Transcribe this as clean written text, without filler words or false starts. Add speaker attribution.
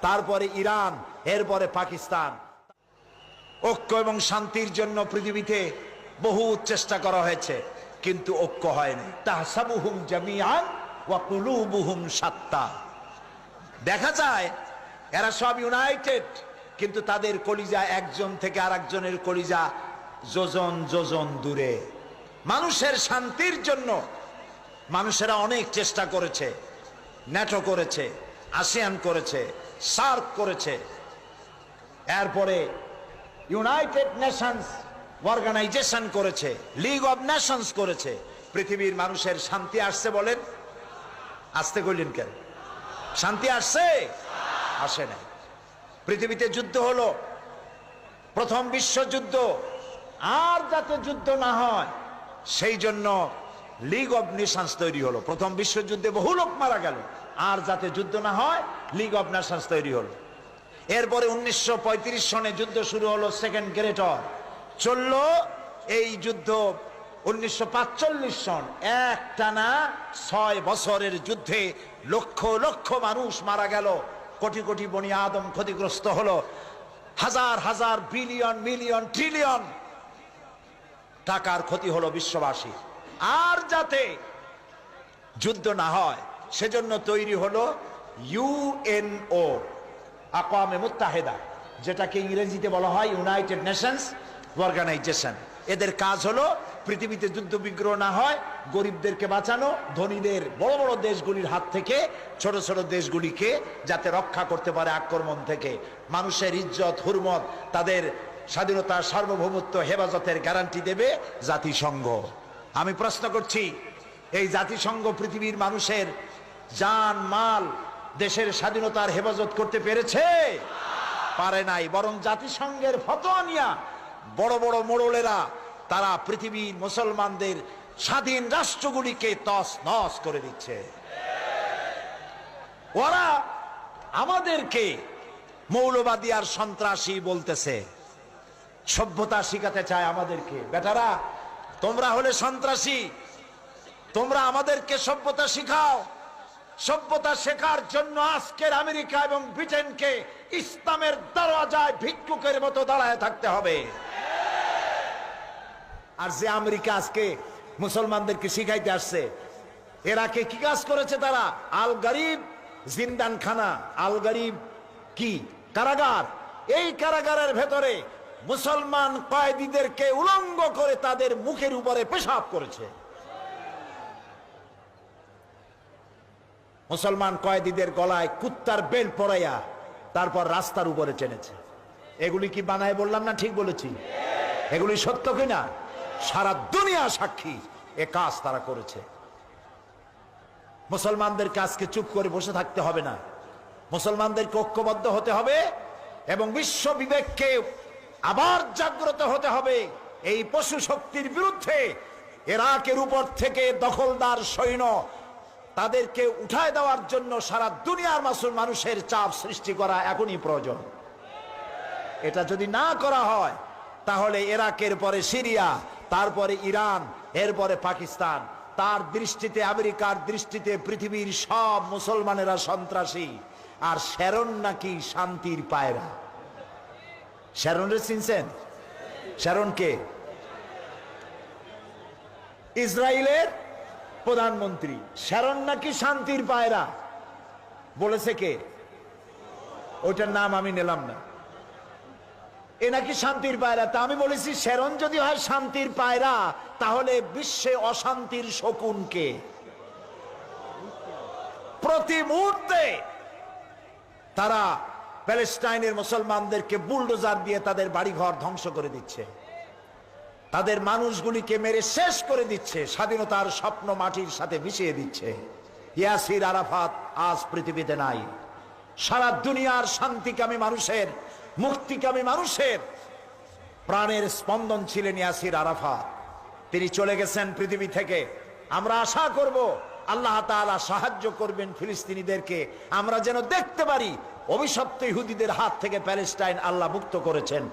Speaker 1: তারপরে ইরান, এরপরে পাকিস্তান। ঐক্য এবং শান্তির জন্য পৃথিবীতে বহু চেষ্টা করা হয়েছে, কিন্তু ঐক্য হয়নি। তাহসাবুহুম জামিআন ওয়া কুলুবুহুম শাত্তা। দেখা যায় এরা সব ইউনাইটেড, কিন্তু তাদের কলিজা একজন থেকে আরেকজনের কলিজা যোজন যোজন দূরে। মানুষের শান্তির জন্য মানুষেরা অনেক চেষ্টা করেছে, ন্যাটো করেছে, আসিয়ান করেছে, সার্ক করেছে, এরপরে ইউনাইটেড নেশনস অর্গানাইজেশন করেছে, লিগ অব নেশনস করেছে। পৃথিবীর মানুষের শান্তি আসছে বলেন? আসতে কইলেন কেন? শান্তি আসছে? আসে নাই। পৃথিবীতে যুদ্ধ হলো, প্রথম বিশ্বযুদ্ধ, আর যাতে যুদ্ধ না হয় সেই জন্য লিগ অব নেশনস তৈরি হলো। প্রথম বিশ্বযুদ্ধে বহু লোক মারা গেল, আর যাতে যুদ্ধ না হয় লিগ অব নেশনস তৈরি হলো। এরপরে 1935 সনে যুদ্ধ শুরু হলো, সেকেন্ড গ্রেট ওয়ার চললো। এই যুদ্ধ 1945 সন, একটানা 6 বছরের যুদ্ধে লক্ষ লক্ষ মানুষ মারা গেল, কোটি কোটি বনি আদম ক্ষতিগ্রস্ত হলো, হাজার হাজার বিলিয়ন মিলিয়ন ট্রিলিয়ন টাকার ক্ষতি হলো বিশ্ববাসী। আর যাতে যুদ্ধ না হয় সেজন্য তৈরি হলো ইউএনও, আকওয়ামে মুত্তাহিদা, যেটাকে ইংরেজিতে বলা হয় ইউনাইটেড নেশনস অর্গানাইজেশন। এদের কাজ হলো পৃথিবীতে যুদ্ধ বিগ্রহ না হয়, গরিবদেরকে বাঁচানো, ধনীদের বড় বড় দেশগুলির হাত থেকে ছোট ছোট দেশগুলিকে যাতে রক্ষা করতে পারে আক্রমণ থেকে। মানুষের ইজ্জত হুরমত, তাদের স্বাধীনতা সার্বভৌমত্ব হেফাজতের গ্যারান্টি দেবে জাতিসংঘ। আমি প্রশ্ন করছি, এই জাতিসংঘ পৃথিবীর মানুষের জান মাল, দেশের স্বাধীনতার হেফাজত করতে পেরেছে? পারে নাই। বরং জাতিসংঘের ফতোয়া নিয়া বড় বড় মোড়লেরা তারা পৃথিবীর মুসলমানদের স্বাধীন রাষ্ট্রগুলিকে তস নস করে দিচ্ছে। ওরা আমাদেরকে মৌলবাদী আর সন্ত্রাসী বলতেছে, সভ্যতা শিখাতে চায় আমাদেরকে। বেটারা, তোমরা হলে সন্ত্রাসী, তোমরা আমাদেরকে সভ্যতা শিখাও। সভ্যতা শেখার জন্য আজকের আমেরিকা এবং ব্রিটেনকে ইসলামের দরওয়াজায় ভিক্ষুকের মতো দাঁড়ায় থাকতে হবে। আর যে আমেরিকা আজকে মুসলমানদেরকে শিখাইতে আসছে, এরাকে কি কাজ করেছে তারা? আল গরিব জিন্দানখানা, আল গরিব কি কারাগার, এই কারাগারের ভেতরে মুসলমান কয়েদিদেরকে উলঙ্গ করে তাদের মুখের উপরে পেশাব করেছে। মুসলমান কয়েদিদের গলায় কুত্তার বেল পরাইয়া তারপর রাস্তার উপরে টেনেছে। এগুলি কি বানায় বললাম না? ঠিক বলেছি? এগুলি সত্য কিনা? সারা দুনিয়া সাক্ষী, এ কাজ তারা করেছে। মুসলমানদেরকে আজকে চুপ করে বসে থাকতে হবে না, মুসলমানদেরকে ঐক্যবদ্ধ হতে হবে এবং বিশ্ব বিবেককে আবার জাগ্রত হতে হবে। এই পশু শক্তির বিরুদ্ধে ইরাকের উপর থেকে দখলদার সৈন্য তাদেরকে উঠায় দেওয়ার জন্য সারা দুনিয়ার মানুষের চাপ সৃষ্টি করা এখনই প্রয়োজন। এটা যদি না করা হয় তাহলে ইরাকের পরে সিরিয়া, তারপরে ইরান, এরপরে পাকিস্তান, তার দৃষ্টিতে আমেরিকার দৃষ্টিতে পৃথিবীর সব মুসলমানেরা সন্ত্রাসী। আর শ্যারন নাকি শান্তির পায়রা। শ্যারনরে চিনছেন? শ্যারনকে ইসরায়েলের প্রধানমন্ত্রী। শ্যারন নাকি শান্তির পায়রা বলেছে কে? ওইটার নাম আমি নিলাম না। এ নাকি শান্তির পায়রা। তা আমি বলেছি, শ্যারন যদি হয় শান্তির পায়রা, তাহলে বিশ্বে অশান্তির শকুন কে? প্রতি মুহূর্তে তারা প্যালেস্টাইনের মুসলমানদেরকে বুলডোজার দিয়ে তাদের বাড়িঘর ধ্বংস করে দিচ্ছে, তাদের মানুষগুলিকে মেরে শেষ করে দিচ্ছে, স্বাধীনতার স্বপ্ন মাটির সাথে মিশিয়ে দিচ্ছে। ইয়াসির আরাফাত আজ পৃথিবীতে নাই। সারা দুনিয়ার শান্তিকামী মানুষের, মুক্তিকামী মানুষের প্রাণের স্পন্দন ছিলেন ইয়াসির আরাফাত। তিনি চলে গেছেন পৃথিবী থেকে। আমরা আশা করব আল্লাহ তাআলা সাহায্য করবেন ফিলিস্তিনিদেরকে, আমরা যেন দেখতে পারি অভিশপ্ত ইহুদিদের হাত থেকে প্যালেস্টাইন আল্লাহ মুক্ত করেছেন।